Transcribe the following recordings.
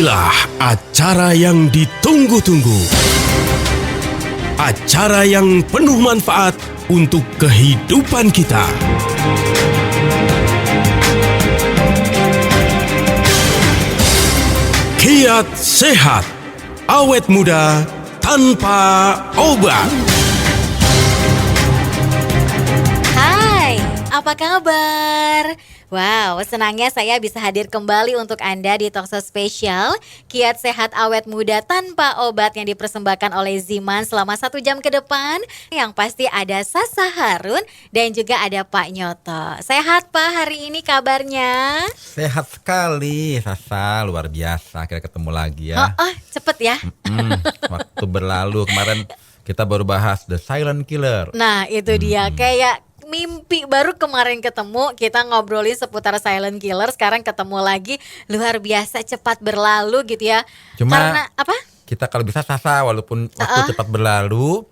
Inilah acara yang ditunggu-tunggu. Acara yang penuh manfaat untuk kehidupan kita. Kiat Sehat, awet muda tanpa obat. Hai, apa kabar? Wow, senangnya saya bisa hadir kembali untuk Anda di talkshow spesial Kiat Sehat Awet Muda Tanpa Obat yang dipersembahkan oleh Ziman selama 1 jam ke depan. Yang pasti ada Sasa Harun dan juga ada Pak Nyoto. Sehat Pak hari ini kabarnya? Sehat sekali Sasa, luar biasa. Akhirnya ketemu lagi ya. Cepet ya. Waktu berlalu kemarin kita baru bahas The Silent Killer. Nah itu dia, kayak mimpi baru kemarin ketemu, kita ngobrolin seputar Silent Killer, sekarang ketemu lagi, luar biasa cepat berlalu gitu ya. Cuma karena apa? Kita kalau bisa Sasa, walaupun waktu cepat berlalu,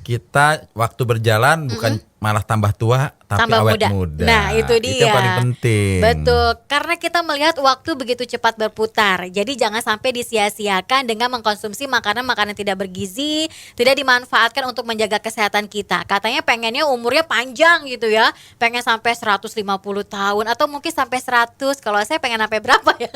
kita waktu berjalan bukan malah tambah tua, tapi Tambah awet muda. Nah itu dia. Itu yang paling penting. Betul, karena kita melihat waktu begitu cepat berputar. Jadi jangan sampai disia-siakan dengan mengkonsumsi makanan-makanan tidak bergizi, tidak dimanfaatkan untuk menjaga kesehatan kita. Katanya pengennya umurnya panjang gitu ya, pengen sampai 150 tahun atau mungkin sampai 100. Kalau saya pengen sampai berapa ya?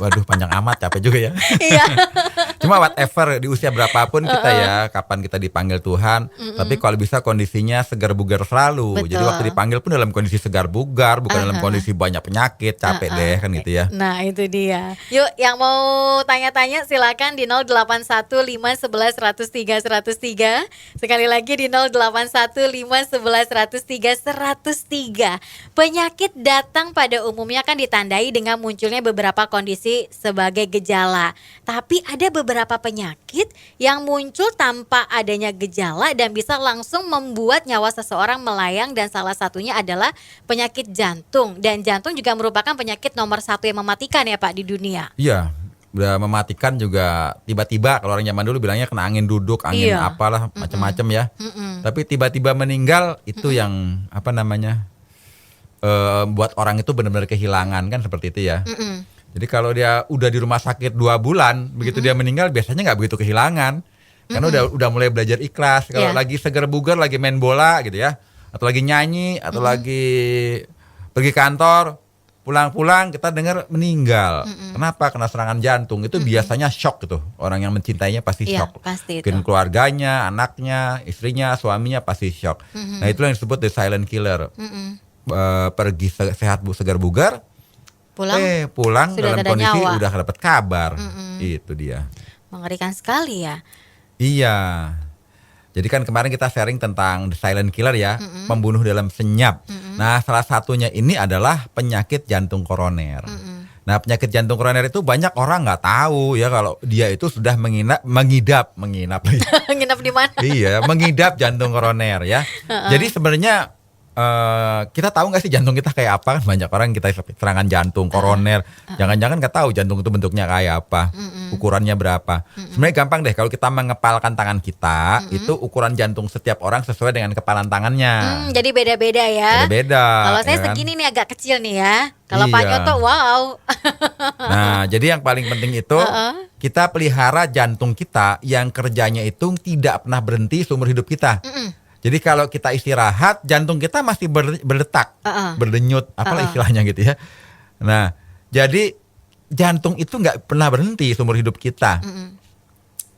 Waduh, panjang amat, capek juga ya. Iya. Cuma whatever, di usia berapapun kita ya, kapan kita dipanggil Tuhan, tapi kalau bisa kondisinya segar bugar selalu. Betul. Jadi waktu dipanggil pun dalam kondisi segar bugar, bukan dalam kondisi banyak penyakit, capek deh kan gitu ya. Nah itu dia. Yuk yang mau tanya-tanya silakan di 081511103103. Sekali lagi di 081511103103. Penyakit datang pada umumnya kan ditandai dengan munculnya beberapa kondisi sebagai gejala. Tapi ada beberapa penyakit yang muncul tanpa adanya gejala dan bisa langsung membuat nyawa seseorang melayang, dan salah satunya adalah penyakit jantung. Dan jantung juga merupakan penyakit nomor 1 yang mematikan ya Pak di dunia. Iya, udah mematikan juga tiba-tiba. Kalau orang zaman dulu bilangnya kena angin duduk, angin apalah macam-macam ya. Tapi tiba-tiba meninggal itu yang apa namanya, buat orang itu benar-benar kehilangan kan, seperti itu ya. Jadi kalau dia udah di rumah sakit 2 bulan, begitu dia meninggal biasanya nggak begitu kehilangan. Karena udah mulai belajar ikhlas. Kalau lagi segar bugar, lagi main bola gitu ya, atau lagi nyanyi, atau lagi pergi kantor, pulang-pulang kita dengar meninggal. Kenapa? Kena serangan jantung. Itu biasanya shock gitu. Orang yang mencintainya pasti shock. Pasti itu. Mungkin keluarganya, anaknya, istrinya, suaminya pasti shock. Nah itulah yang disebut the silent killer. Pergi sehat segar bugar, pulang dalam kondisi nyawa. Udah dapat kabar. Itu dia. Mengerikan sekali ya. Iya. Jadi kan kemarin kita sharing tentang the silent killer ya, pembunuh dalam senyap. Nah, salah satunya ini adalah penyakit jantung koroner. Nah, penyakit jantung koroner itu banyak orang nggak tahu ya kalau dia itu sudah mengidap. Nginap di mana? Iya, mengidap jantung koroner ya. Jadi sebenarnya kita tahu nggak sih jantung kita kayak apa? Kan banyak orang kita serangan jantung koroner, jangan-jangan nggak tahu jantung itu bentuknya kayak apa, ukurannya berapa. Sebenarnya gampang deh kalau kita mengepalkan tangan kita, itu ukuran jantung setiap orang sesuai dengan kepalan tangannya. Jadi beda-beda ya. Beda-beda. Kalau saya kan? Segini nih agak kecil nih ya. Kalau Iya. Pak Nyoto wow. Nah, jadi yang paling penting itu kita pelihara jantung kita yang kerjanya itu tidak pernah berhenti seumur hidup kita. Jadi kalau kita istirahat, jantung kita masih berdetak, berdenyut, apalah istilahnya gitu ya. Nah, jadi jantung itu nggak pernah berhenti seumur hidup kita.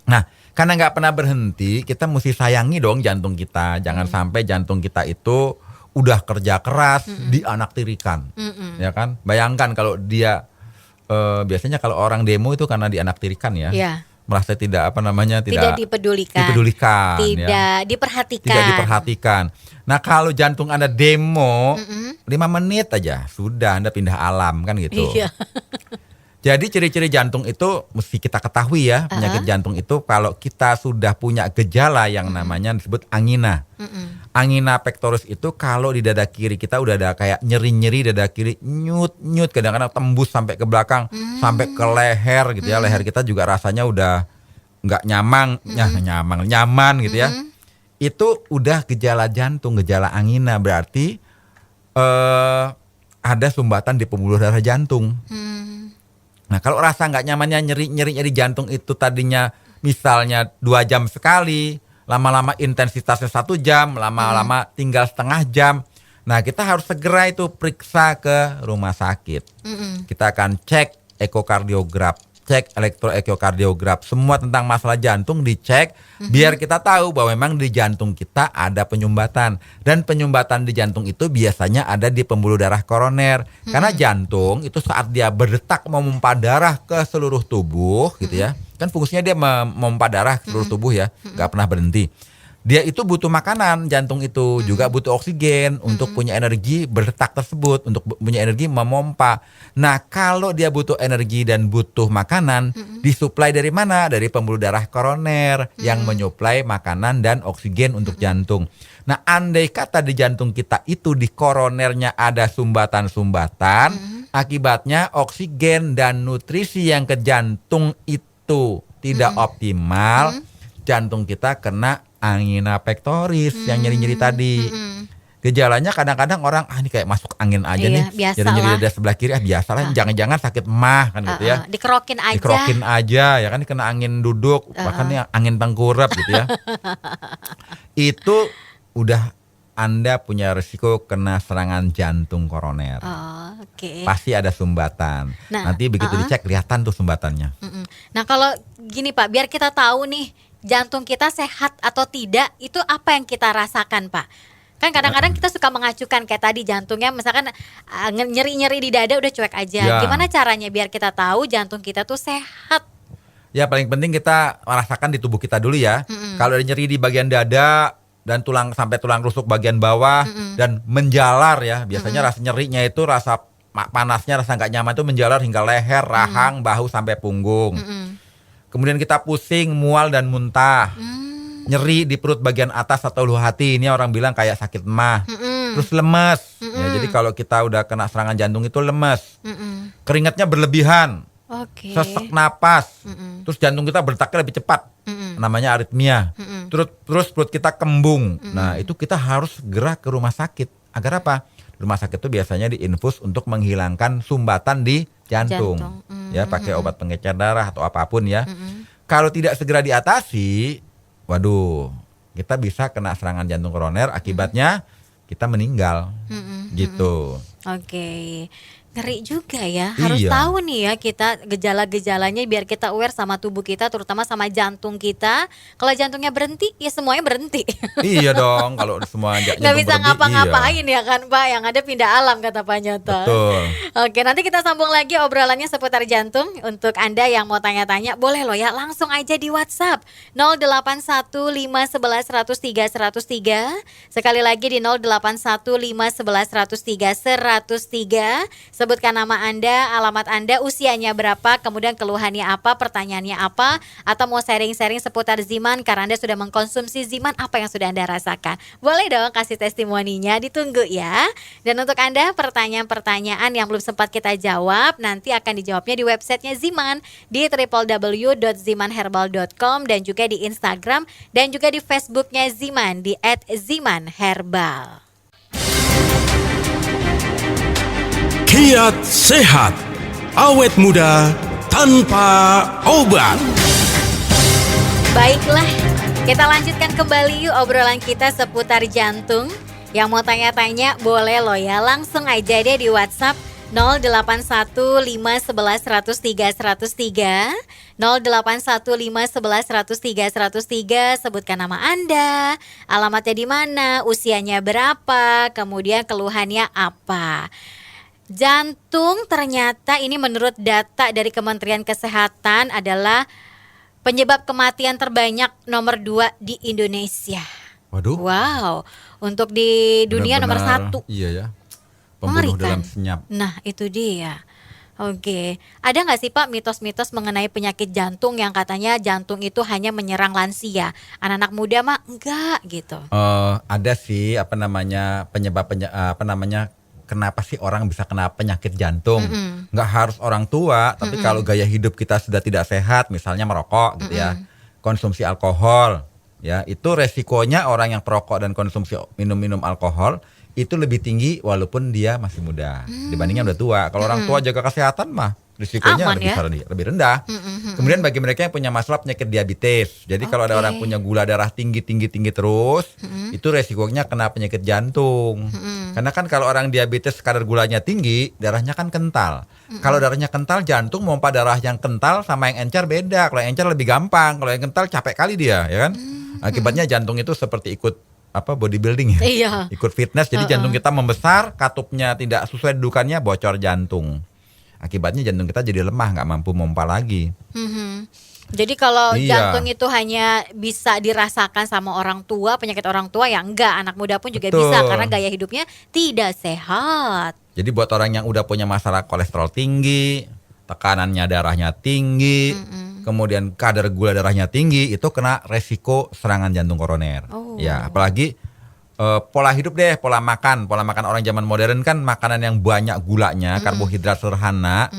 Nah, karena nggak pernah berhenti, kita mesti sayangi dong jantung kita. Jangan sampai jantung kita itu udah kerja keras, dianaktirikan, ya kan? Bayangkan kalau dia, biasanya kalau orang demo itu karena dianaktirikan ya. Merasa tidak tidak dipedulikan, tidak ya. diperhatikan. Tidak diperhatikan. Nah, kalau jantung Anda demo 5 menit aja sudah Anda pindah alam kan gitu. Iya. Jadi ciri-ciri jantung itu mesti kita ketahui ya. Penyakit jantung itu kalau kita sudah punya gejala yang namanya disebut angina. Angina pectoris itu kalau di dada kiri kita udah ada kayak nyeri-nyeri dada kiri, nyut-nyut, kadang-kadang tembus sampai ke belakang, sampai ke leher gitu ya. Leher kita juga rasanya udah nggak nyaman gitu ya. Itu udah gejala jantung, gejala angina, berarti ada sumbatan di pembuluh darah jantung. Nah kalau rasa nggak nyamannya nyeri di jantung itu tadinya misalnya 2 jam sekali, lama-lama intensitasnya 1 jam, lama-lama tinggal setengah jam. Nah kita harus segera itu periksa ke rumah sakit. Kita akan cek ekokardiograf, cek elektroekokardiograf, semua tentang masalah jantung dicek, biar kita tahu bahwa memang di jantung kita ada penyumbatan. Dan penyumbatan di jantung itu biasanya ada di pembuluh darah koroner. Karena jantung itu saat dia berdetak memompa darah ke seluruh tubuh gitu ya. Kan fungsinya dia memompa darah ke seluruh tubuh ya, gak pernah berhenti. Dia itu butuh makanan, jantung itu juga butuh oksigen untuk punya energi berdetak tersebut, untuk punya energi memompa. Nah kalau dia butuh energi dan butuh makanan, disuplai dari mana? Dari pembuluh darah koroner yang menyuplai makanan dan oksigen untuk jantung. Nah andai kata di jantung kita itu di koronernya ada sumbatan-sumbatan, akibatnya oksigen dan nutrisi yang ke jantung itu tidak optimal, jantung kita kena angina pectoris yang nyeri-nyeri tadi. Gejalanya kadang-kadang orang ini kayak masuk angin aja nih. Nyeri-nyeri dada sebelah kiri biasalah, jangan-jangan sakit mah kan gitu ya. Dikerokin aja. Dikerokin aja ya kan, kena angin duduk, bahkan ya angin tengkurap gitu ya. Itu udah Anda punya risiko kena serangan jantung koroner. Pasti ada sumbatan. Nanti begitu dicek kelihatan tuh sumbatannya. Nah kalau gini Pak, biar kita tahu nih jantung kita sehat atau tidak, itu apa yang kita rasakan Pak? Kan kadang-kadang kita suka mengacukan kayak tadi jantungnya misalkan nyeri-nyeri di dada udah cuek aja. Ya. Gimana caranya biar kita tahu jantung kita tuh sehat? Ya paling penting kita merasakan di tubuh kita dulu ya. Kalau ada nyeri di bagian dada dan tulang sampai tulang rusuk bagian bawah dan menjalar ya, biasanya rasa nyerinya itu rasa panasnya, rasa nggak nyaman itu menjalar hingga leher, rahang, bahu sampai punggung. Kemudian kita pusing, mual dan muntah. Nyeri di perut bagian atas atau ulu hati, ini orang bilang kayak sakit emah. Terus lemes. Ya, jadi kalau kita udah kena serangan jantung itu lemes. Keringatnya berlebihan. Sesak napas. Terus jantung kita berdetaknya lebih cepat. Namanya aritmia. Terus perut kita kembung. Nah, itu kita harus segera ke rumah sakit. Agar apa? Rumah sakit itu biasanya diinfus untuk menghilangkan sumbatan di jantung. Ya, pakai obat pengecer darah atau apapun ya. Kalau tidak segera diatasi, waduh, kita bisa kena serangan jantung koroner, akibatnya kita meninggal. Gitu. Ngeri juga ya, harus tahu nih ya kita gejala-gejalanya biar kita aware sama tubuh kita, terutama sama jantung kita. Kalau jantungnya berhenti, ya semuanya berhenti. Iya dong, kalau semua jantung nggak bisa berhenti, ngapa-ngapain ya kan Pak, yang ada pindah alam kata Pak Nyoto. Betul. Oke, nanti kita sambung lagi obrolannya seputar jantung. Untuk Anda yang mau tanya-tanya, boleh loh ya langsung aja di WhatsApp 081511103103. Sekali lagi di 081511103103. Sebutkan nama Anda, alamat Anda, usianya berapa, kemudian keluhannya apa, pertanyaannya apa, atau mau sharing-sharing seputar Ziman karena Anda sudah mengkonsumsi Ziman, apa yang sudah Anda rasakan. Boleh dong kasih testimoninya, ditunggu ya. Dan untuk Anda pertanyaan-pertanyaan yang belum sempat kita jawab, nanti akan dijawabnya di websitenya Ziman di www.zimanherbal.com dan juga di Instagram dan juga di Facebooknya Ziman di @zimanherbal. Kiat sehat, awet muda tanpa obat. Baiklah, kita lanjutkan kembali yuk obrolan kita seputar jantung. Yang mau tanya-tanya boleh loh ya, langsung aja deh di WhatsApp 081511103103, 081511103103. Sebutkan nama Anda, alamatnya di mana, usianya berapa, kemudian keluhannya apa. Jantung ternyata ini menurut data dari Kementerian Kesehatan adalah penyebab kematian terbanyak nomor 2 di Indonesia. Waduh. Wow, untuk di dunia Benar-benar, nomor 1. Iya ya, pembunuh Mengerikan. dalam senyap. Nah itu dia. Oke, ada nggak sih Pak mitos-mitos mengenai penyakit jantung yang katanya jantung itu hanya menyerang lansia, anak-anak muda mah enggak gitu? Ada sih penyebab kenapa sih orang bisa kena penyakit jantung. Nggak harus orang tua, tapi kalau gaya hidup kita sudah tidak sehat, misalnya merokok gitu ya, konsumsi alkohol, ya itu resikonya orang yang perokok dan konsumsi minum alkohol itu lebih tinggi walaupun dia masih muda dibandingnya udah tua. Kalau orang tua jaga kesehatan mah risikonya Aman lebih rendah. Kemudian bagi mereka yang punya masalah penyakit diabetes, jadi kalau ada orang punya gula darah tinggi terus, itu resikonya kena penyakit jantung. Karena kan kalau orang diabetes kadar gulanya tinggi, darahnya kan kental. Kalau darahnya kental, jantung pompa darah yang kental sama yang encer beda. Kalau yang encer lebih gampang, kalau yang kental capek kali dia, ya kan? Akibatnya jantung itu seperti ikut bodybuilding ya, Iya. ikut fitness. Jadi jantung kita membesar, katupnya tidak sesuai dudukannya, bocor jantung. Akibatnya jantung kita jadi lemah, nggak mampu mompa lagi. Jadi kalau Iya. jantung itu hanya bisa dirasakan sama orang tua, penyakit orang tua, ya enggak, anak muda pun juga Betul. bisa karena gaya hidupnya tidak sehat. Jadi buat orang yang udah punya masalah kolesterol tinggi, tekanannya darahnya tinggi, kemudian kadar gula darahnya tinggi, itu kena resiko serangan jantung koroner. Oh. Ya, apalagi pola hidup deh, pola makan orang zaman modern kan makanan yang banyak gulanya, karbohidrat sederhana.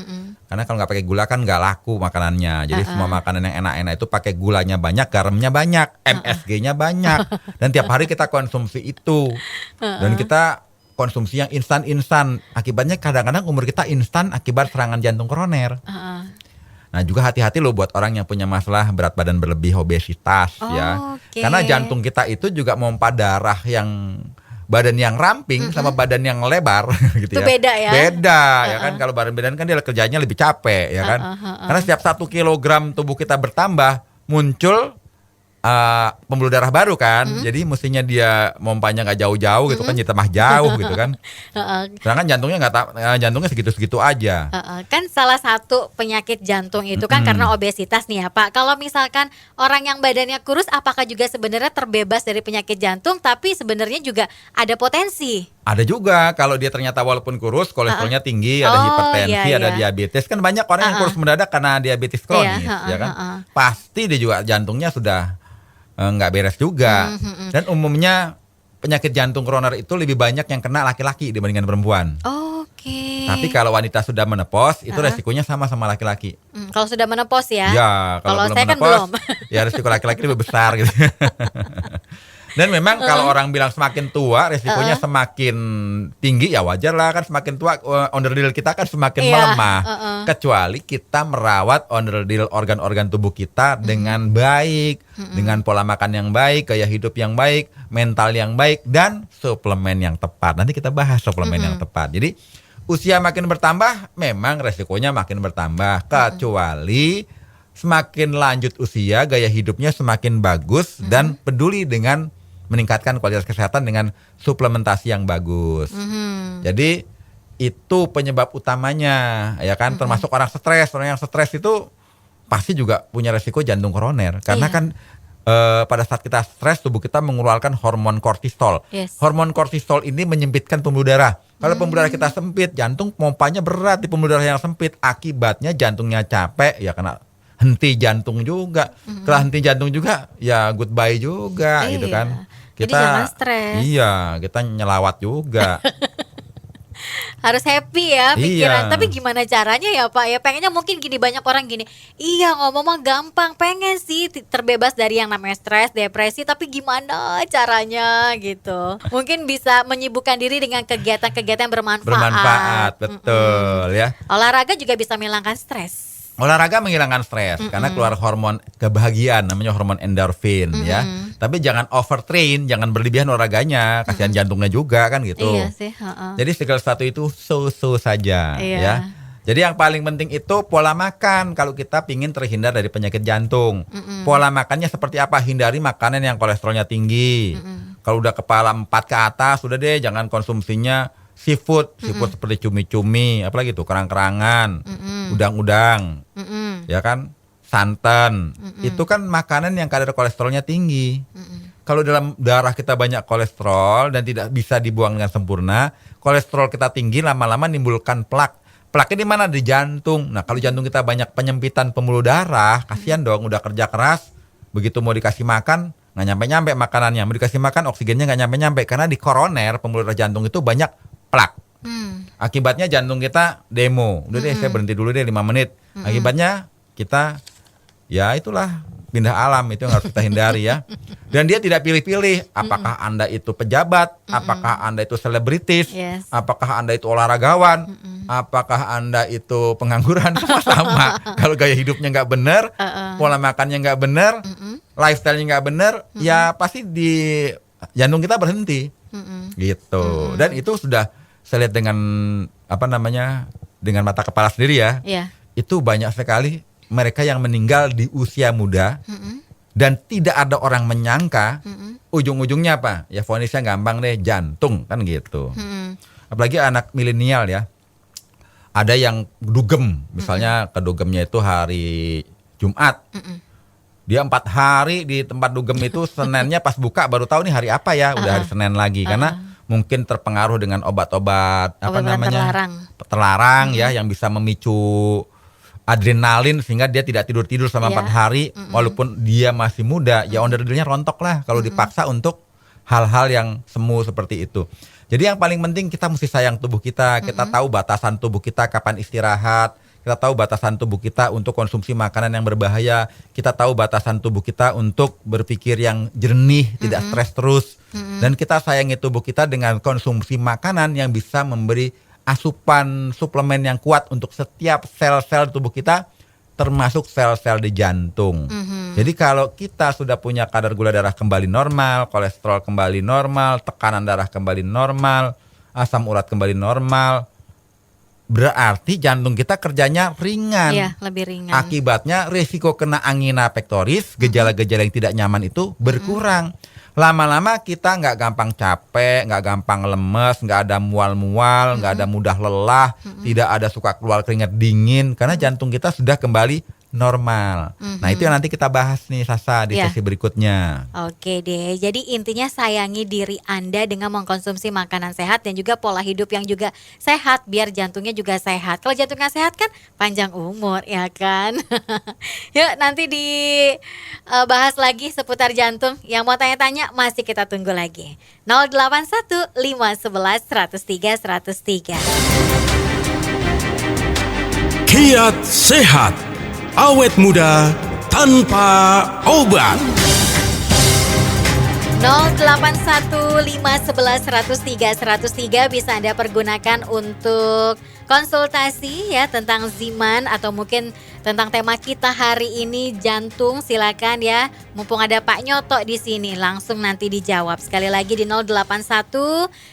Karena kalau nggak pakai gula kan nggak laku makanannya. Jadi semua makanan yang enak-enak itu pakai gulanya banyak, garamnya banyak, MSG-nya banyak. Dan tiap hari kita konsumsi itu. Dan kita konsumsi yang instan-instan. Akibatnya kadang-kadang umur kita instan akibat serangan jantung koroner. Nah juga hati-hati loh buat orang yang punya masalah berat badan berlebih, obesitas ya. Oke. Karena jantung kita itu juga memompa darah yang badan yang ramping sama badan yang lebar gitu Itu ya. beda ya? Beda ya kan, kalau badan kan dia kerjanya lebih capek ya kan. Karena setiap 1 kilogram tubuh kita bertambah muncul pembuluh darah baru kan. Jadi mestinya dia mompanya nggak jauh-jauh gitu kan, jadi tambah jauh gitu kan. Sedangkan jantungnya segitu-segitu aja. Kan salah satu penyakit jantung itu kan karena obesitas nih ya Pak. Kalau misalkan orang yang badannya kurus, apakah juga sebenarnya terbebas dari penyakit jantung, tapi sebenarnya juga ada potensi? Ada juga kalau dia ternyata walaupun kurus, kolesterolnya tinggi, ada Oh, hipertensi, iya, ada iya. diabetes. Kan banyak orang yang kurus mendadak karena diabetes kronis, Iya, ya kan? Pasti dia juga jantungnya sudah nggak beres juga. Dan umumnya penyakit jantung koroner itu lebih banyak yang kena laki-laki dibandingkan perempuan. Oke. Tapi kalau wanita sudah menopause, itu resikonya sama laki-laki. Kalau sudah menopause ya? Ya, kalau belum saya kan menopause, belum. ya resiko laki-laki lebih besar gitu. Dan memang kalau orang bilang semakin tua resikonya semakin tinggi, ya wajar lah kan, semakin tua onderdil kita kan semakin Iya, melemah. Kecuali kita merawat onderdil organ-organ tubuh kita dengan baik, dengan pola makan yang baik, gaya hidup yang baik, mental yang baik, dan suplemen yang tepat. Nanti kita bahas suplemen yang tepat. Jadi usia makin bertambah, memang resikonya makin bertambah. Kecuali semakin lanjut usia, gaya hidupnya semakin bagus dan peduli dengan meningkatkan kualitas kesehatan dengan suplementasi yang bagus. Jadi itu penyebab utamanya, ya kan? Termasuk orang stres. Orang yang stres itu pasti juga punya resiko jantung koroner. Karena kan pada saat kita stres, tubuh kita mengeluarkan hormon kortisol. Yes. Hormon kortisol ini menyempitkan pembuluh darah. Kalau pembuluh darah kita sempit, jantung pompanya berat di pembuluh darah yang sempit. Akibatnya jantungnya capek, ya kena henti jantung juga. Kalau henti jantung juga, ya goodbye juga gitu kan. Jadi jangan stres. Iya, kita nyelawat juga. Harus happy ya pikiran. Iya. Tapi gimana caranya ya Pak? Ya pengennya mungkin gini, banyak orang gini. Iya, ngomong mah gampang, pengen sih terbebas dari yang namanya stres, depresi, tapi gimana caranya gitu. Mungkin bisa menyibukkan diri dengan kegiatan-kegiatan yang bermanfaat. Bermanfaat, betul ya. Olahraga juga bisa menghilangkan stres. Olahraga menghilangkan stres karena keluar hormon kebahagiaan, namanya hormon endorfin ya. Tapi jangan overtrain, jangan berlebihan olahraganya, kasihan jantungnya juga kan gitu. Iya sih, Jadi segala sesuatu itu so-so saja Iya. ya. Jadi yang paling penting itu pola makan kalau kita pingin terhindar dari penyakit jantung. Pola makannya seperti apa? Hindari makanan yang kolesterolnya tinggi. Kalau udah kepala 4 ke atas, sudah deh jangan konsumsinya seafood seperti cumi-cumi, apalagi tuh kerang-kerangan, udang-udang, ya kan, santan. Itu kan makanan yang kadar kolesterolnya tinggi. Kalau dalam darah kita banyak kolesterol dan tidak bisa dibuang dengan sempurna, kolesterol kita tinggi lama-lama menimbulkan plak. Plaknya di mana? Di jantung. Nah, kalau jantung kita banyak penyempitan pembuluh darah, kasihan dong, udah kerja keras, begitu mau dikasih makan nggak nyampe-nyampe makanannya, mau dikasih makan oksigennya nggak nyampe-nyampe karena di koroner pembuluh darah jantung itu banyak plak. Akibatnya jantung kita demo. Udah deh saya berhenti dulu deh 5 menit. Akibatnya kita ya itulah pindah alam, itu yang harus kita hindari ya. Dan dia tidak pilih-pilih apakah Anda itu pejabat, apakah Anda itu selebritis, Yes. apakah Anda itu olahragawan, apakah Anda itu pengangguran, sama. Kalau gaya hidupnya nggak benar, pola makannya nggak benar, lifestyle-nya nggak benar, ya pasti di jantung kita berhenti. Gitu. Dan itu sudah saya lihat dengan dengan mata kepala sendiri ya. Iya. Itu banyak sekali mereka yang meninggal di usia muda dan tidak ada orang menyangka ujung-ujungnya apa? Ya vonisnya gampang deh, jantung kan gitu. Apalagi anak milenial ya. Ada yang dugem, misalnya kedugemnya itu hari Jumat. Dia 4 hari di tempat dugem itu, Seninnya pas buka baru tahu nih hari apa ya, udah hari Senin lagi. Karena mungkin terpengaruh dengan obat-obat terlarang ya, yang bisa memicu adrenalin sehingga dia tidak tidur-tidur selama 4 hari. Walaupun dia masih muda, ya onderdilnya rontok lah kalau dipaksa untuk hal-hal yang semu seperti itu. Jadi yang paling penting kita mesti sayang tubuh kita. Kita tahu batasan tubuh kita kapan istirahat. Kita tahu batasan tubuh kita untuk konsumsi makanan yang berbahaya. Kita tahu batasan tubuh kita untuk berpikir yang jernih, tidak stres terus. Dan kita sayangi tubuh kita dengan konsumsi makanan yang bisa memberi asupan suplemen yang kuat untuk setiap sel-sel tubuh kita, termasuk sel-sel di jantung. Jadi kalau kita sudah punya kadar gula darah kembali normal, kolesterol kembali normal, tekanan darah kembali normal, asam urat kembali normal, berarti jantung kita kerjanya ringan. Iya, lebih ringan. Akibatnya risiko kena angina pectoris, gejala-gejala yang tidak nyaman itu berkurang. Lama-lama kita nggak gampang capek, nggak gampang lemes, nggak ada mual-mual, nggak ada mudah lelah, tidak ada suka keluar keringat dingin, karena jantung kita sudah kembali normal. Nah itu yang nanti kita bahas nih Sasa di sesi berikutnya. Oke deh, jadi intinya sayangi diri Anda dengan mengkonsumsi makanan sehat dan juga pola hidup yang juga sehat biar jantungnya juga sehat. Kalau jantungnya sehat kan panjang umur ya kan. Yuk nanti dibahas lagi seputar jantung. Yang mau tanya-tanya masih kita tunggu lagi. 081 511 103 103. Kiat Sehat, awet muda tanpa obat. 0815111103103 bisa Anda pergunakan untuk konsultasi ya tentang Ziman atau mungkin tentang tema kita hari ini jantung. Silakan ya, mumpung ada Pak Nyoto di sini langsung nanti dijawab. Sekali lagi di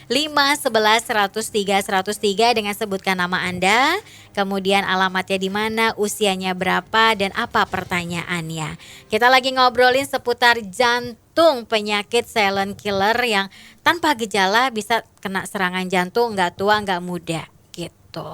0815111103103 dengan sebutkan nama Anda, kemudian alamatnya di mana, usianya berapa dan apa pertanyaannya. Kita lagi ngobrolin seputar jantung, penyakit silent killer yang tanpa gejala bisa kena serangan jantung, nggak tua nggak muda gitu.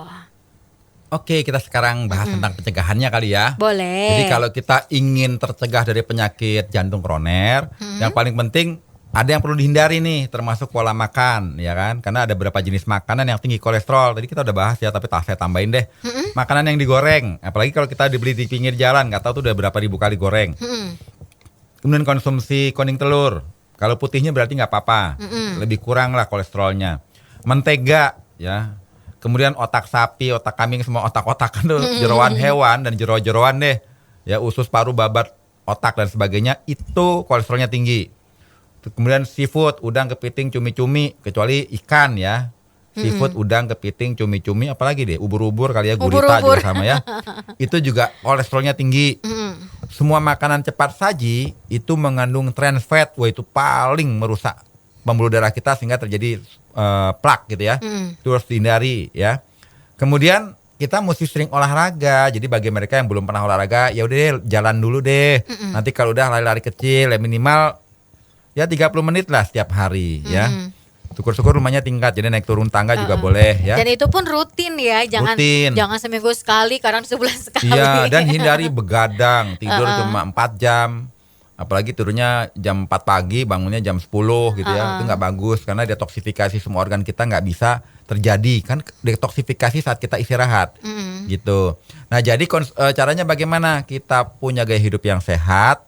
Oke, kita sekarang bahas tentang pencegahannya kali ya. Boleh. Jadi kalau kita ingin tercegah dari penyakit jantung koroner, yang paling penting ada yang perlu dihindari nih, termasuk pola makan, ya kan? Karena ada beberapa jenis makanan yang tinggi kolesterol. Tadi kita udah bahas ya, tapi saya tambahin deh. Makanan yang digoreng, apalagi kalau kita dibeli di pinggir jalan, nggak tahu tuh udah berapa ribu kali goreng. Kemudian konsumsi kuning telur. Kalau putihnya berarti nggak apa-apa, lebih kurang lah kolesterolnya. Mentega, ya. Kemudian otak sapi, otak kambing, semua otak-otakan tuh, jeroan hewan dan jero-jeroan deh. Ya, usus, paru, babat, otak dan sebagainya, itu kolesterolnya tinggi. Kemudian seafood, udang, kepiting, cumi-cumi, kecuali ikan ya. Seafood, udang, kepiting, cumi-cumi, apalagi deh, ubur-ubur kali ya, gurita juga sama ya. Itu juga kolesterolnya tinggi. Semua makanan cepat saji itu mengandung trans fat, wah itu paling merusak pembuluh darah kita sehingga terjadi plak gitu ya. Itu harus dihindari ya. Kemudian kita mesti sering olahraga. Jadi bagi mereka yang belum pernah olahraga, ya udah deh jalan dulu deh. Nanti kalau udah lari-lari kecil ya minimal ya 30 menit lah setiap hari ya. Syukur-syukur rumahnya tingkat, jadi naik turun tangga juga boleh ya. Dan itu pun rutin ya, jangan seminggu sekali, kadang sebulan sekali. Iya, dan hindari begadang, tidur cuma 4 jam. Apalagi tidurnya jam 4 pagi, bangunnya jam 10 gitu ya. Itu nggak bagus karena detoksifikasi semua organ kita nggak bisa terjadi. Kan detoksifikasi saat kita istirahat gitu. Nah jadi caranya bagaimana? Kita punya gaya hidup yang sehat.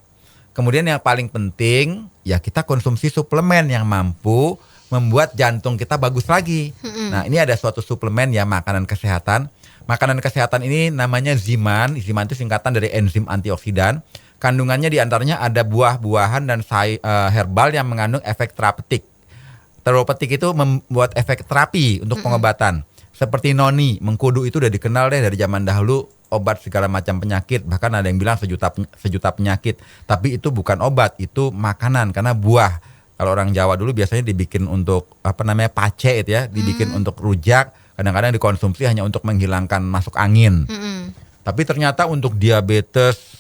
Kemudian yang paling penting ya kita konsumsi suplemen yang mampu membuat jantung kita bagus lagi. Nah ini ada suatu suplemen ya, makanan kesehatan. Makanan kesehatan ini namanya Ziman. Ziman itu singkatan dari enzim antioksidan. kandungannya diantaranya ada buah-buahan dan herbal yang mengandung efek terapeutik. Terapeutik itu membuat efek terapi untuk pengobatan. Seperti noni, mengkudu itu udah dikenal deh dari zaman dahulu, obat segala macam penyakit. Bahkan ada yang bilang sejuta penyakit. Tapi itu bukan obat, itu makanan karena buah. Kalau orang Jawa dulu biasanya dibikin untuk pace itu ya, dibikin untuk rujak. Kadang-kadang dikonsumsi hanya untuk menghilangkan masuk angin. Tapi ternyata untuk diabetes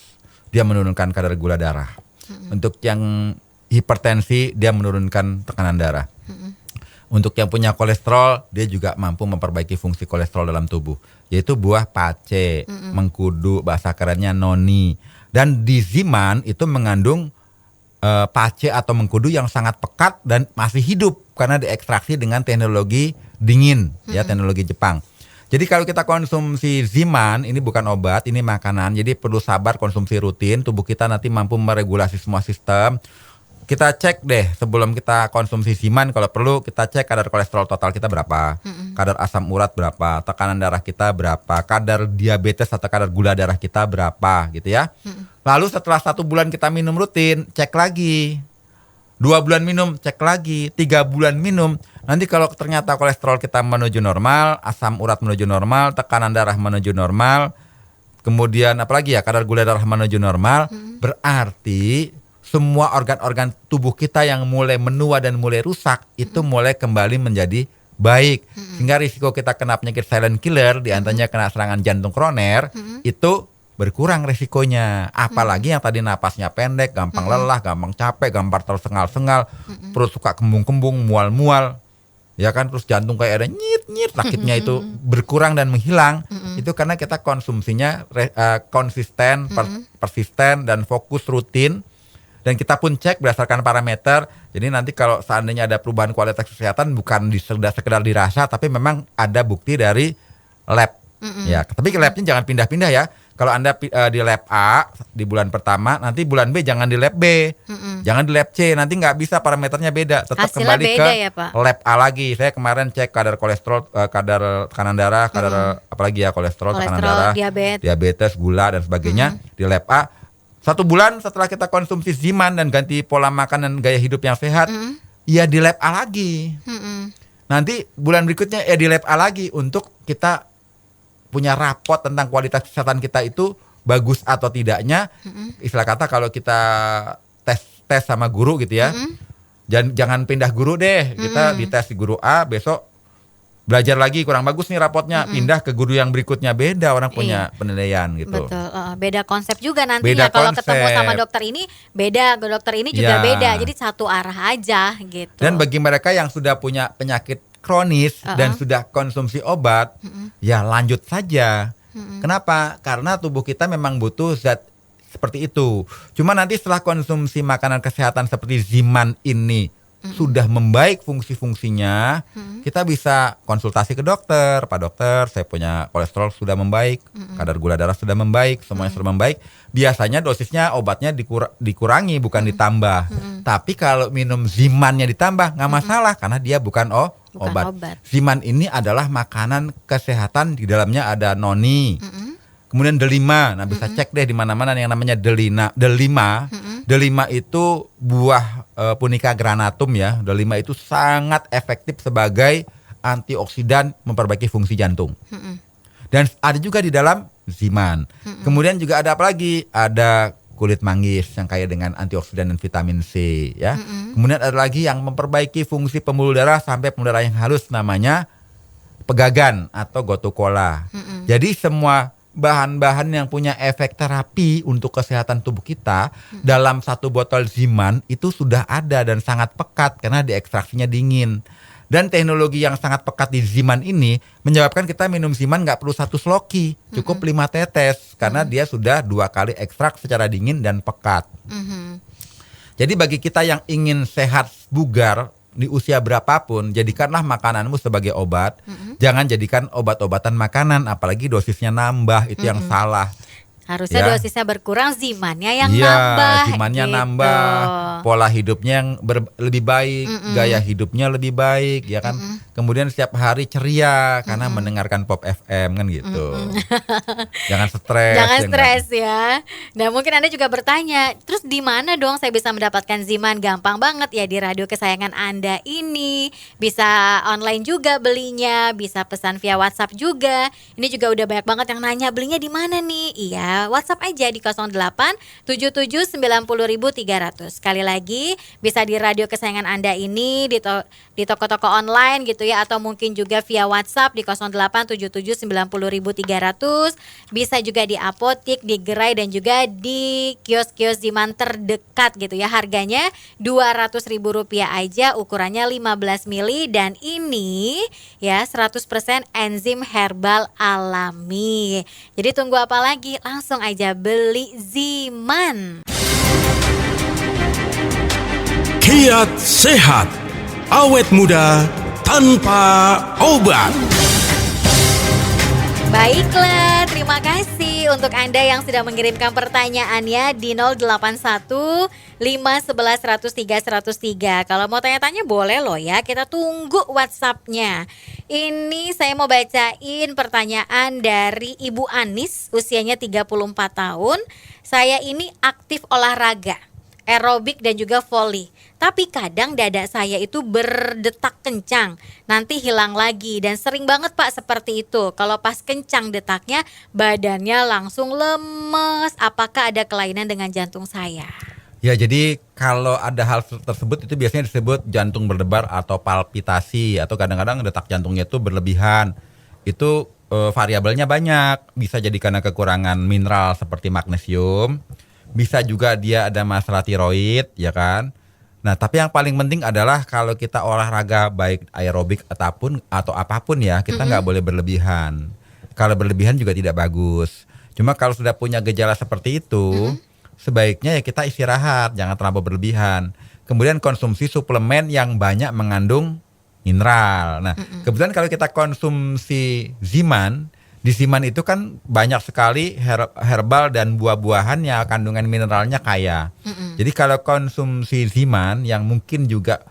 dia menurunkan kadar gula darah. Untuk yang hipertensi dia menurunkan tekanan darah. Untuk yang punya kolesterol dia juga mampu memperbaiki fungsi kolesterol dalam tubuh. Yaitu buah pace, mengkudu, bahasa kerennya noni. Dan di Ziman itu mengandung pace atau mengkudu yang sangat pekat dan masih hidup karena diekstraksi dengan teknologi dingin, ya teknologi Jepang. Jadi kalau kita konsumsi Ziman, ini bukan obat, ini makanan. Jadi perlu sabar konsumsi rutin, tubuh kita nanti mampu meregulasi semua sistem. Kita cek deh sebelum kita konsumsi Ziman, kalau perlu kita cek kadar kolesterol total kita berapa, kadar asam urat berapa, tekanan darah kita berapa, kadar diabetes atau kadar gula darah kita berapa gitu ya. Lalu setelah 1 bulan kita minum rutin, cek lagi. 2 bulan minum, cek lagi. 3 bulan minum. Nanti kalau ternyata kolesterol kita menuju normal, asam urat menuju normal, tekanan darah menuju normal, kemudian apalagi ya, kadar gula darah menuju normal, berarti semua organ-organ tubuh kita yang mulai menua dan mulai rusak itu mulai kembali menjadi baik. Sehingga risiko kita kena penyakit silent killer, diantaranya kena serangan jantung koroner, itu berkurang resikonya. Apalagi yang tadi napasnya pendek, gampang lelah, gampang capek, gampang tersengal-sengal, perut suka kembung-kembung, mual-mual, ya kan, terus jantung kayak ada nyit-nyit, sakitnya itu berkurang dan menghilang. Itu karena kita konsumsinya konsisten, persisten dan fokus rutin. Dan kita pun cek berdasarkan parameter. Jadi nanti kalau seandainya ada perubahan kualitas kesehatan bukan sekedar dirasa, tapi memang ada bukti dari lab. Ya, tapi labnya jangan pindah-pindah ya. Kalau Anda di lab A di bulan pertama, nanti bulan B jangan di lab B, jangan di lab C, nanti nggak bisa, parameternya beda. Tetap Hasilnya kembali beda ke ya, Pak? lab A lagi. Saya kemarin cek kadar kolesterol, kadar tekanan darah, kadar apalagi ya, kolesterol, tekanan darah, diabetes, gula dan sebagainya di lab A. 1 bulan setelah kita konsumsi Ziman dan ganti pola makan dan gaya hidup yang sehat, ya di lab A lagi. Nanti bulan berikutnya ya di lab A lagi untuk kita punya rapot tentang kualitas kesehatan kita itu bagus atau tidaknya. Istilah kata kalau kita tes sama guru gitu ya, jangan pindah guru deh. Kita dites di guru A, besok belajar lagi kurang bagus nih rapotnya, pindah ke guru yang berikutnya, beda orang punya penilaian gitu. Betul, beda konsep juga nantinya kalau ketemu sama dokter ini beda, ke dokter ini juga beda, jadi satu arah aja gitu. Dan bagi mereka yang sudah punya penyakit kronis dan sudah konsumsi obat, ya lanjut saja. Kenapa? Karena tubuh kita memang butuh zat seperti itu. Cuma nanti setelah konsumsi makanan kesehatan seperti Ziman ini sudah membaik fungsi-fungsinya, kita bisa konsultasi ke dokter. Pak dokter, saya punya kolesterol sudah membaik, kadar gula darah sudah membaik, semuanya sudah membaik. Biasanya dosisnya obatnya dikurangi bukan ditambah. Tapi kalau minum Zimannya ditambah nggak masalah karena dia bukan obat. Ziman ini adalah makanan kesehatan, di dalamnya ada noni. Kemudian delima, nah bisa cek deh di mana-mana yang namanya delima. Delima itu buah Punica granatum ya. Delima itu sangat efektif sebagai antioksidan, memperbaiki fungsi jantung. Dan ada juga di dalam Ziman. Kemudian juga ada apa lagi? Ada kulit manggis yang kaya dengan antioksidan dan vitamin C ya. Kemudian ada lagi yang memperbaiki fungsi pembuluh darah sampai pembuluh darah yang halus, namanya pegagan atau gotu kola. Jadi semua bahan-bahan yang punya efek terapi untuk kesehatan tubuh kita dalam 1 botol Ziman itu sudah ada dan sangat pekat karena diekstraksinya dingin. Dan teknologi yang sangat pekat di Ziman ini menyebabkan kita minum Ziman nggak perlu 1 sloki, cukup 5 tetes karena dia sudah 2 kali ekstrak secara dingin dan pekat. Jadi bagi kita yang ingin sehat bugar di usia berapapun, jadikanlah makananmu sebagai obat. Jangan jadikan obat-obatan makanan, apalagi dosisnya nambah, itu yang salah. Harusnya dosisnya berkurang, Zimannya yang nambah. Zimannya gitu. nambah, pola hidupnya yang lebih baik, gaya hidupnya lebih baik, ya kan. kemudian setiap hari ceria karena mendengarkan Pop FM kan gitu. Jangan stres. Jangan ya stres ya. Nah mungkin Anda juga bertanya, terus di mana dong saya bisa mendapatkan Ziman? Gampang banget ya, di radio kesayangan Anda ini. Bisa online juga belinya, bisa pesan via WhatsApp juga. Ini juga udah banyak banget yang nanya belinya di mana nih? Iya, WhatsApp aja di 08 77 90 300. Sekali lagi bisa di radio kesayangan Anda ini, di toko-toko online gitu ya, atau mungkin juga via WhatsApp di 08 77 90 300. Bisa juga di apotik, di gerai, dan juga di kios-kios Ziman terdekat gitu ya. Harganya Rp200.000 aja, ukurannya 15 mili, dan ini ya 100% enzim herbal alami. Jadi tunggu apa lagi? Langsung aja beli Ziman. Kiat sehat, awet muda tanpa obat. Baiklah, terima kasih untuk Anda yang sudah mengirimkan pertanyaannya di 081 511 103 103. Kalau mau tanya-tanya boleh loh ya, kita tunggu WhatsApp-nya. Ini saya mau bacain pertanyaan dari Ibu Anis, usianya 34 tahun. Saya ini aktif olahraga, aerobik dan juga voli. Tapi kadang dada saya itu berdetak kencang, nanti hilang lagi, dan sering banget Pak seperti itu. Kalau pas kencang detaknya, badannya langsung lemes. Apakah ada kelainan dengan jantung saya? Ya, jadi kalau ada hal tersebut itu biasanya disebut jantung berdebar atau palpitasi, atau kadang-kadang detak jantungnya itu berlebihan. Itu variabelnya banyak. Bisa jadi karena kekurangan mineral seperti magnesium. Bisa juga dia ada masalah tiroid, ya kan? Nah, tapi yang paling penting adalah kalau kita olahraga baik aerobik atau apapun ya, kita nggak boleh berlebihan. Kalau berlebihan juga tidak bagus. Cuma kalau sudah punya gejala seperti itu, sebaiknya ya kita istirahat, jangan terlalu berlebihan. Kemudian konsumsi suplemen yang banyak mengandung mineral. Nah, kebetulan kalau kita konsumsi Ziman, di Ziman itu kan banyak sekali herbal dan buah-buahan yang kandungan mineralnya kaya. Jadi kalau konsumsi Ziman yang mungkin juga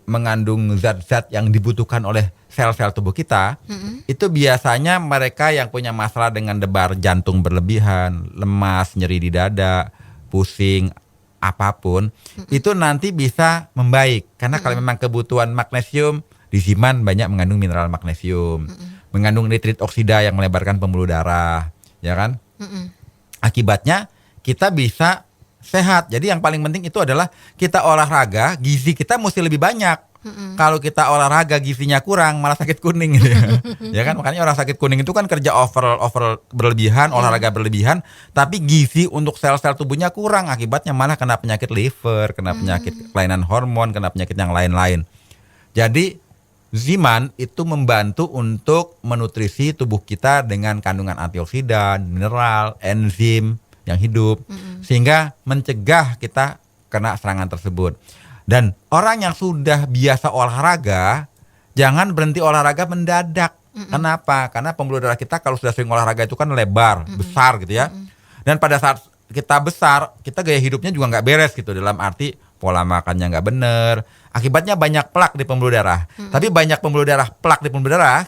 mengandung zat-zat yang dibutuhkan oleh sel-sel tubuh kita, itu biasanya mereka yang punya masalah dengan debar jantung berlebihan, lemas, nyeri di dada, pusing, apapun, itu nanti bisa membaik. Karena kalau memang kebutuhan magnesium, di Ziman banyak mengandung mineral magnesium. Mengandung nitrit oksida yang melebarkan pembuluh darah, ya kan? Akibatnya kita bisa sehat. Jadi yang paling penting itu adalah kita olahraga, gizi kita mesti lebih banyak. Kalau kita olahraga gizinya kurang, malah sakit kuning gitu ya. Ya kan, makanya orang sakit kuning itu kan kerja over berlebihan, olahraga berlebihan, tapi gizi untuk sel-sel tubuhnya kurang. Akibatnya malah kena penyakit liver, kena penyakit kelainan hormon, kena penyakit yang lain-lain. Jadi Ziman itu membantu untuk menutrisi tubuh kita dengan kandungan antioksidan, mineral, enzim yang hidup, sehingga mencegah kita kena serangan tersebut. Dan orang yang sudah biasa olahraga, jangan berhenti olahraga mendadak. Kenapa? Karena pembuluh darah kita kalau sudah sering olahraga itu kan lebar, besar gitu ya. Dan pada saat kita besar, kita gaya hidupnya juga nggak beres gitu, dalam arti pola makannya nggak bener. Akibatnya banyak plak di pembuluh darah. Tapi banyak plak di pembuluh darah,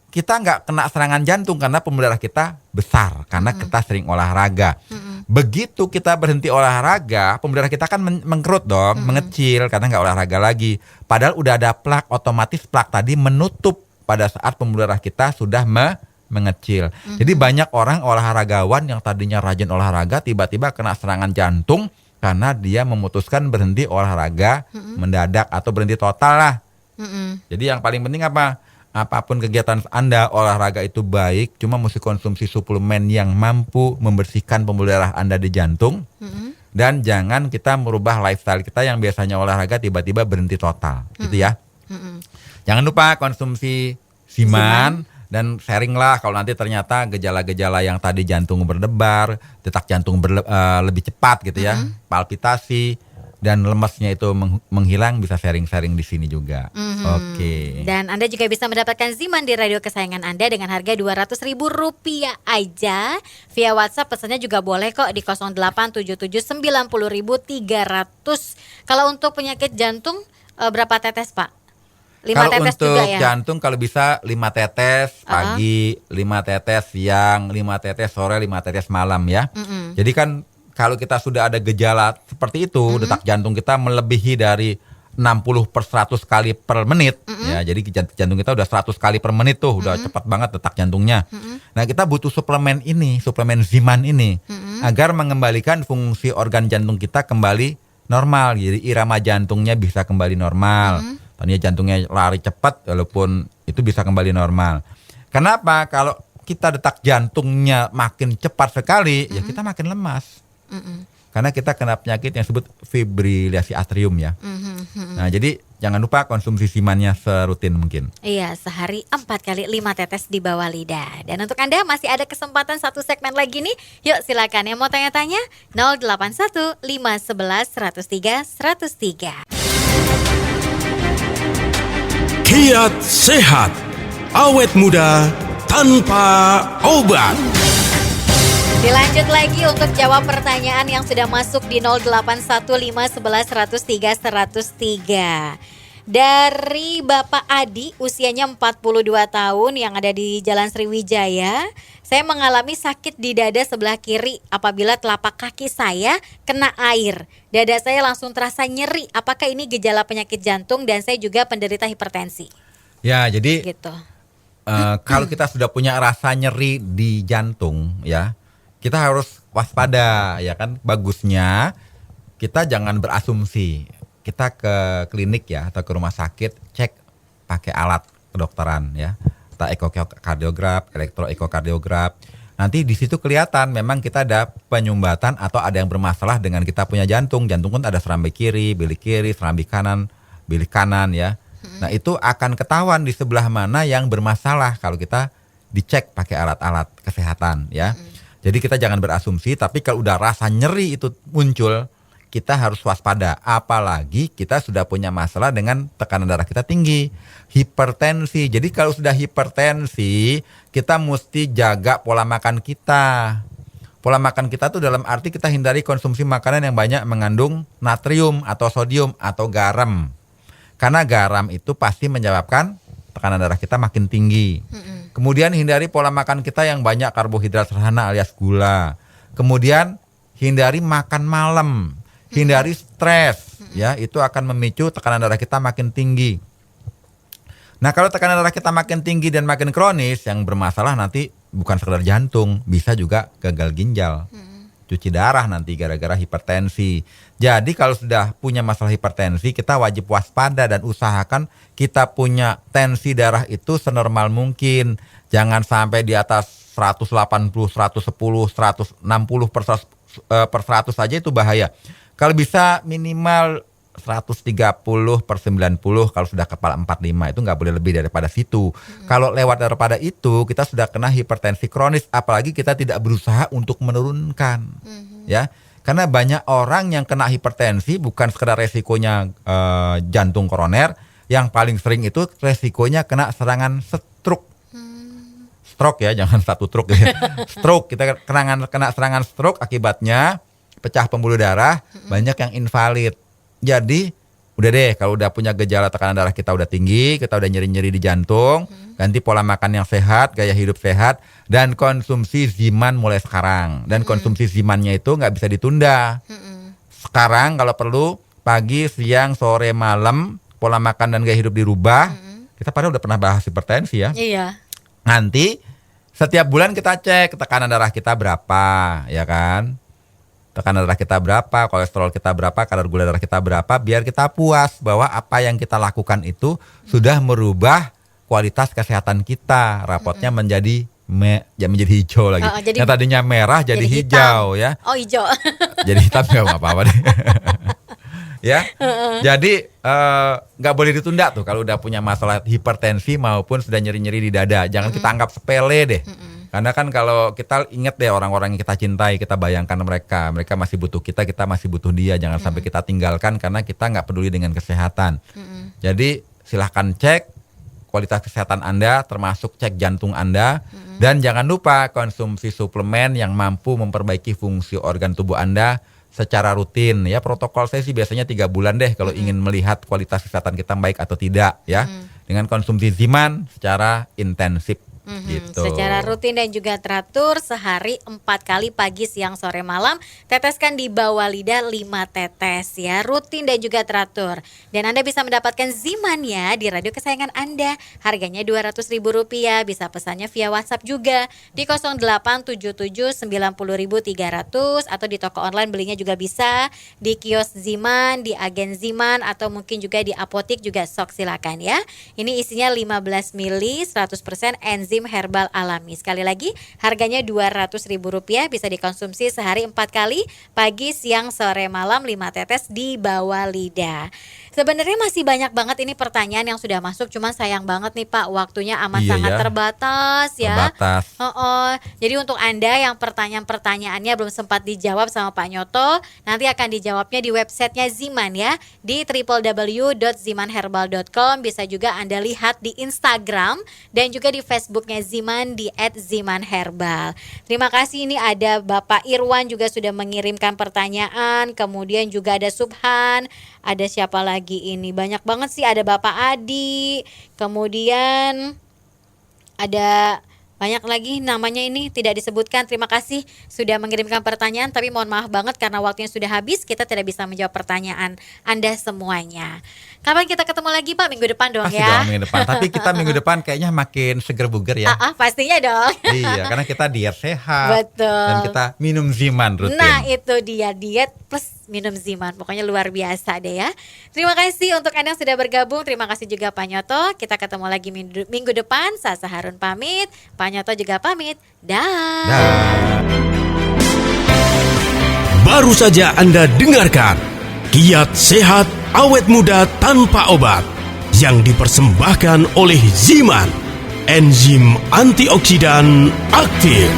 kita nggak kena serangan jantung karena pembuluh darah kita besar, karena kita sering olahraga. Begitu kita berhenti olahraga, pembuluh darah kita kan mengkerut dong, mengecil karena nggak olahraga lagi. Padahal udah ada plak, otomatis plak tadi menutup pada saat pembuluh darah kita sudah mengecil. Jadi banyak orang olahragawan yang tadinya rajin olahraga tiba-tiba kena serangan jantung karena dia memutuskan berhenti olahraga mendadak atau berhenti total lah. Jadi yang paling penting apa? Apapun kegiatan Anda, olahraga itu baik, cuma mesti konsumsi suplemen yang mampu membersihkan pembuluh darah Anda di jantung. Dan jangan kita merubah lifestyle kita yang biasanya olahraga tiba-tiba berhenti total, gitu ya. Jangan lupa konsumsi Ziman. Dan sharing lah kalau nanti ternyata gejala-gejala yang tadi jantung berdebar, detak jantung lebih cepat gitu ya, palpitasi, dan lemesnya itu menghilang, bisa sharing-sharing di sini juga. Oke. Dan Anda juga bisa mendapatkan Ziman di radio kesayangan Anda dengan harga Rp200.000 aja. Via WhatsApp pesannya juga boleh kok di 0877 90 300. Kalau untuk penyakit jantung berapa tetes Pak? 5 Kalau tetes untuk juga ya? jantung kalau bisa 5 tetes pagi, 5 tetes siang, 5 tetes sore, 5 tetes malam ya. Jadi kan kalau kita sudah ada gejala seperti itu, detak jantung kita melebihi dari 60/100 kali per menit ya. Jadi jantung kita udah 100 kali per menit tuh, udah cepat banget detak jantungnya. Nah, kita butuh suplemen Ziman ini agar mengembalikan fungsi organ jantung kita kembali normal. Jadi irama jantungnya bisa kembali normal. Tadinya jantungnya lari cepat, walaupun itu bisa kembali normal. Kenapa? Kalau kita detak jantungnya makin cepat sekali, ya kita makin lemas. Karena kita kena penyakit yang disebut fibrilasi atrium ya. Nah, jadi jangan lupa konsumsi Zimannya serutin mungkin. Iya, sehari 4 kali 5 tetes di bawah lidah. Dan untuk Anda masih ada kesempatan satu segmen lagi nih. Yuk silakan yang mau tanya-tanya 081 511 103 103. Kiat sehat, awet muda tanpa obat. Dilanjut lagi untuk jawab pertanyaan yang sudah masuk di 081 511 103 103. Dari Bapak Adi, usianya 42 tahun yang ada di Jalan Sriwijaya. Saya mengalami sakit di dada sebelah kiri apabila telapak kaki saya kena air. Dada saya langsung terasa nyeri. Apakah ini gejala penyakit jantung dan saya juga penderita hipertensi? Ya, jadi Gitu. kalau kita sudah punya rasa nyeri di jantung ya, kita harus waspada ya kan. Bagusnya kita jangan berasumsi. Kita ke klinik ya atau ke rumah sakit, cek pakai alat kedokteran ya. Entah ekokardiograf, elektroekokardiograf. Nanti di situ kelihatan memang kita ada penyumbatan atau ada yang bermasalah dengan kita punya jantung. Jantung kan ada serambi kiri, bilik kiri, serambi kanan, bilik kanan ya. Nah, itu akan ketahuan di sebelah mana yang bermasalah kalau kita dicek pakai alat-alat kesehatan ya. Jadi kita jangan berasumsi, tapi kalau udah rasa nyeri itu muncul, kita harus waspada. Apalagi kita sudah punya masalah dengan tekanan darah kita tinggi, hipertensi. Jadi kalau sudah hipertensi, kita mesti jaga pola makan kita. Pola makan kita tuh dalam arti kita hindari konsumsi makanan yang banyak mengandung natrium atau sodium atau garam. Karena garam itu pasti menyebabkan tekanan darah kita makin tinggi. Kemudian hindari pola makan kita yang banyak karbohidrat sederhana alias gula. Kemudian hindari makan malam. Hindari stres, ya itu akan memicu tekanan darah kita makin tinggi. Nah, kalau tekanan darah kita makin tinggi dan makin kronis, yang bermasalah nanti bukan sekedar jantung, bisa juga gagal ginjal, cuci darah nanti gara-gara hipertensi. Jadi kalau sudah punya masalah hipertensi, kita wajib waspada dan usahakan kita punya tensi darah itu senormal mungkin. Jangan sampai di atas 180, 110, 160 per 100 saja itu bahaya. Kalau bisa minimal 130/90 kalau sudah kepala 45 itu nggak boleh lebih daripada situ. Kalau lewat daripada itu kita sudah kena hipertensi kronis, apalagi kita tidak berusaha untuk menurunkan, ya. Karena banyak orang yang kena hipertensi bukan sekedar resikonya jantung koroner, yang paling sering itu resikonya kena serangan stroke. Stroke ya, jangan satu stroke ya. Stroke, kita kena serangan stroke akibatnya pecah pembuluh darah, banyak yang invalid. Jadi udah deh kalau udah punya gejala tekanan darah kita udah tinggi, kita udah nyeri-nyeri di jantung, ganti pola makan yang sehat, gaya hidup sehat, dan konsumsi Ziman mulai sekarang. Dan konsumsi Zimannya itu nggak bisa ditunda. Sekarang kalau perlu pagi, siang, sore, malam, pola makan dan gaya hidup dirubah. Kita padahal udah pernah bahas hipertensi ya. Iya. Nanti setiap bulan kita cek tekanan darah kita berapa, ya kan? Tekanan darah kita berapa, kolesterol kita berapa, kadar gula darah kita berapa, biar kita puas bahwa apa yang kita lakukan itu sudah merubah kualitas kesehatan kita. Rapotnya menjadi menjadi hijau lagi. Jadi, yang tadinya merah jadi hijau ya. Oh, hijau. Jadi hitam ya nggak apa-apa deh. Ya, jadi nggak boleh ditunda tuh kalau udah punya masalah hipertensi maupun sudah nyeri-nyeri di dada. Jangan kita anggap sepele deh. Karena kan kalau kita ingat deh orang-orang yang kita cintai, kita bayangkan mereka masih butuh kita masih butuh dia. Jangan sampai kita tinggalkan karena kita nggak peduli dengan kesehatan. Jadi silahkan cek kualitas kesehatan Anda, termasuk cek jantung Anda. Dan jangan lupa konsumsi suplemen yang mampu memperbaiki fungsi organ tubuh Anda secara rutin ya. Protokol saya sih biasanya 3 bulan deh kalau ingin melihat kualitas kesehatan kita baik atau tidak ya. Dengan konsumsi Ziman secara intensif. Gitu. Secara rutin dan juga teratur sehari 4 kali pagi, siang, sore, malam. Teteskan di bawah lidah 5 tetes ya, rutin dan juga teratur. Dan Anda bisa mendapatkan Ziman ya di radio kesayangan Anda. Harganya Rp200.000, bisa pesannya via WhatsApp juga di 0877900300 atau di toko online belinya juga bisa, di kios Ziman, di agen Ziman atau mungkin juga di apotik juga sok silakan ya. Ini isinya 15 ml 100% enzim herbal alami. Sekali lagi harganya Rp200.000, bisa dikonsumsi sehari 4 kali, pagi, siang, sore, malam, 5 tetes di bawah lidah. Sebenarnya masih banyak banget ini pertanyaan yang sudah masuk, cuman sayang banget nih Pak, waktunya amat sangat terbatas ya. Terbatas. Jadi untuk Anda yang pertanyaan-pertanyaannya belum sempat dijawab sama Pak Nyoto, nanti akan dijawabnya di websitenya Ziman ya, di www.zimanherbal.com. Bisa juga Anda lihat di Instagram dan juga di Facebooknya Ziman di @zimanherbal. Terima kasih, ini ada Bapak Irwan juga sudah mengirimkan pertanyaan, kemudian juga ada Subhan, ada siapa lagi ini, banyak banget sih, ada Bapak Adi, kemudian ada banyak lagi namanya ini tidak disebutkan. Terima kasih sudah mengirimkan pertanyaan, tapi mohon maaf banget karena waktunya sudah habis, kita tidak bisa menjawab pertanyaan Anda semuanya. Kapan kita ketemu lagi Pak? Minggu depan dong. Pasti ya? Dong, minggu depan. Tapi kita minggu depan kayaknya makin seger buger ya. Pastinya dong. Iya, karena kita diet sehat. Betul. Dan kita minum Ziman rutin. Nah itu dia, diet plus minum Ziman. Pokoknya luar biasa deh ya. Terima kasih untuk Anda yang sudah bergabung. Terima kasih juga Pak Nyoto. Kita ketemu lagi minggu depan. Sasa Harun pamit, Pak Nyoto juga pamit. Dah. Baru saja Anda dengarkan Kiat Sehat Awet Muda Tanpa Obat yang dipersembahkan oleh Ziman, enzim antioksidan aktif.